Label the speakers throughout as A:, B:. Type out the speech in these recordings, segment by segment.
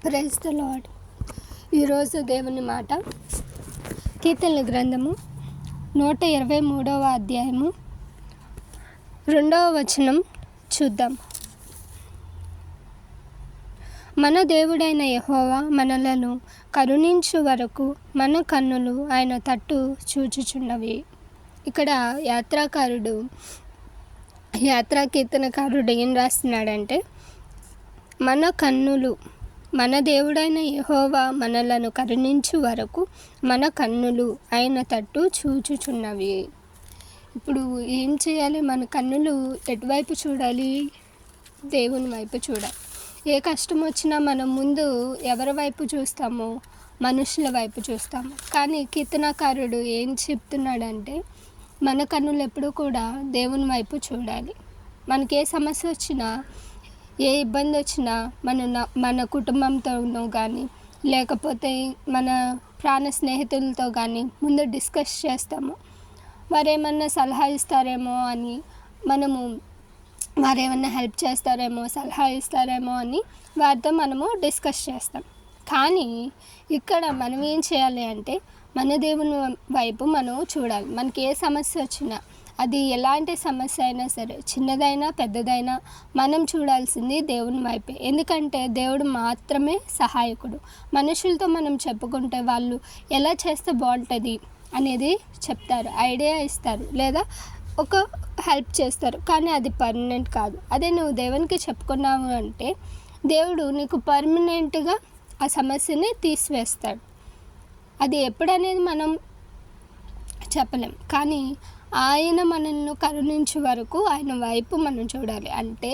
A: Praise the lord. ఈరోజు దేవుని మాట కీర్తనల గ్రంథము 123వ అధ్యాయము 2వ వచనం చూద్దాం. మన దేవుడైన యెహోవా మనలను కరుణించు వరకు మన కన్నులు ఆయన తట్టు చూచుచున్నవి. ఇక్కడ కీర్తనకారుడు ఏం రాస్తున్నాడంటే, మన కన్నులు, మన దేవుడైన యెహోవా మనలను కరుణించు వరకు మన కన్నులు ఆయన తట్టు చూచుచున్నవి. ఇప్పుడు ఏం చేయాలి? మన కన్నులు ఎటువైపు చూడాలి? దేవుని వైపు చూడాలి. ఏ కష్టం వచ్చినా మనం ముందు ఎవరి వైపు చూస్తాము? మనుషుల వైపు చూస్తాము. కానీ కీర్తనకారుడు ఏం చెప్తున్నాడంటే, మన కన్నులు ఎప్పుడూ కూడా దేవుని వైపు చూడాలి. మనకి ఏ సమస్య వచ్చినా, ఏ ఇబ్బంది వచ్చినా మన కుటుంబంతోనో కానీ, లేకపోతే మన ప్రాణ స్నేహితులతో కానీ ముందు డిస్కస్ చేస్తాము. వారేమన్నా సలహా ఇస్తారేమో అని, వారేమన్నా హెల్ప్ చేస్తారేమో, సలహా ఇస్తారేమో అని వారితో మనము డిస్కస్ చేస్తాం. కానీ ఇక్కడ మనం ఏం చేయాలి అంటే, మన దేవుని వైపు మనం చూడాలి. మనకి ఏ సమస్య వచ్చినా, అది ఎలాంటి సమస్య అయినా సరే, చిన్నదైనా పెద్దదైనా, మనం చూడాల్సింది దేవుని వైపే. ఎందుకంటే దేవుడు మాత్రమే సహాయకుడు. మనుషులతో మనం చెప్పుకుంటే వాళ్ళు ఎలా చేస్తే బాగుంటుంది అనేది చెప్తారు, ఐడియా ఇస్తారు, లేదా ఒక హెల్ప్ చేస్తారు. కానీ అది పర్మనెంట్ కాదు. అదే నువ్వు దేవునికి చెప్పుకున్నావు అంటే, దేవుడు నీకు పర్మనెంట్గా ఆ సమస్యని తీసివేస్తాడు. అది ఎప్పుడనేది మనం చెప్పలేం. కానీ ఆయన మనల్ని కరుణించే వరకు ఆయన వైపు మనం చూడాలి. అంటే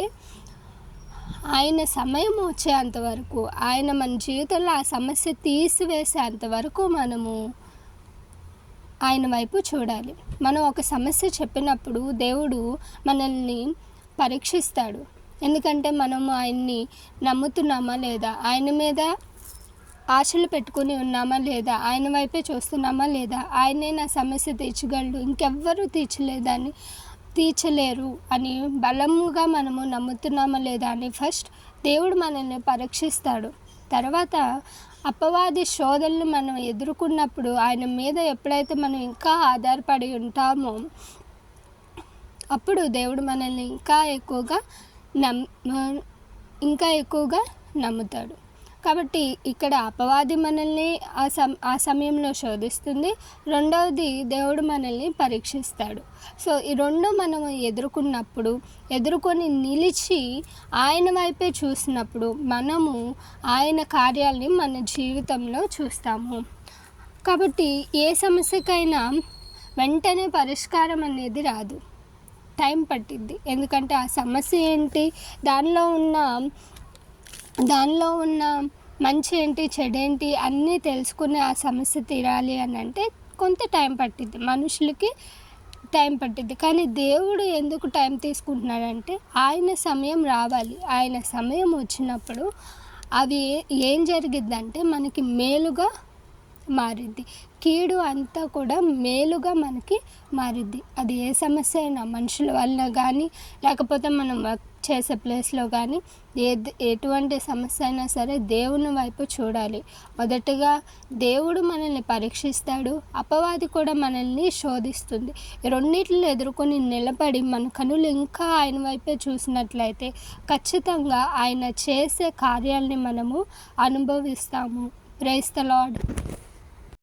A: ఆయన సమయం వచ్చేంతవరకు, ఆయన మన జీవితంలో ఆ సమస్య తీసివేసేంతవరకు మనము ఆయన వైపు చూడాలి. మనం ఒక సమస్య చెప్పినప్పుడు దేవుడు మనల్ని పరీక్షిస్తాడు. ఎందుకంటే మనము ఆయన్ని నమ్ముతున్నామా లేదా, ఆయన మీద ఆశలు పెట్టుకుని ఉన్నామా లేదా, ఆయన వైపే చూస్తున్నామా లేదా, ఆయనే నా సమస్య తీర్చగలడు, ఇంకెవ్వరూ తీర్చలేరు అని బలంగా మనము నమ్ముతున్నామా లేదా అని ఫస్ట్ దేవుడు మనల్ని పరీక్షిస్తాడు. తర్వాత అపవాది శోధనలు మనం ఎదుర్కొన్నప్పుడు, ఆయన మీద ఎప్పుడైతే మనం ఇంకా ఆధారపడి ఉంటామో, అప్పుడు దేవుడు మనల్ని ఇంకా ఎక్కువగా నమ్ముతాడు. కాబట్టి ఇక్కడ అపవాది మనల్ని ఆ సమయంలో శోధిస్తుంది. రెండవది, దేవుడు మనల్ని పరీక్షిస్తాడు. సో ఈ రెండు మనము ఎదుర్కొని నిలిచి ఆయన వైపే చూసినప్పుడు మనము ఆయన కార్యాలని మన జీవితంలో చూస్తాము. కాబట్టి ఏ సమస్యకైనా వెంటనే పరిష్కారం అనేది రాదు, టైం పట్టిద్ది. ఎందుకంటే ఆ సమస్య ఏంటి, దానిలో ఉన్న మంచి ఏంటి, చెడేంటి అన్నీ తెలుసుకుని ఆ సమస్య తీరాలి అని అంటే కొంత టైం పట్టిద్ది, మనుషులకి టైం పట్టిద్ది. కానీ దేవుడు ఎందుకు టైం తీసుకుంటున్నాడంటే, ఆయన సమయం రావాలి. ఆయన సమయం వచ్చినప్పుడు అవి ఏం జరిగిద్దంటే మనకి మేలుగా మారిద్ది. కీడు అంతా కూడా మేలుగా మనకి మారిద్ది. అది ఏ సమస్య అయినా, మనుషుల వల్ల కానీ, లేకపోతే మనం వర్క్ చేసే ప్లేస్లో కానీ, ఎటువంటి సమస్య అయినా సరే దేవుని వైపు చూడాలి. మొదటగా దేవుడు మనల్ని పరీక్షిస్తాడు, అపవాది కూడా మనల్ని శోధిస్తుంది. ఈ రెండింటిని ఎదుర్కొని నిలబడి మన కనులు ఇంకా ఆయన వైపే చూసినట్లయితే ఖచ్చితంగా ఆయన చేసే కార్యాలని మనము అనుభవిస్తాము. Praise the lord.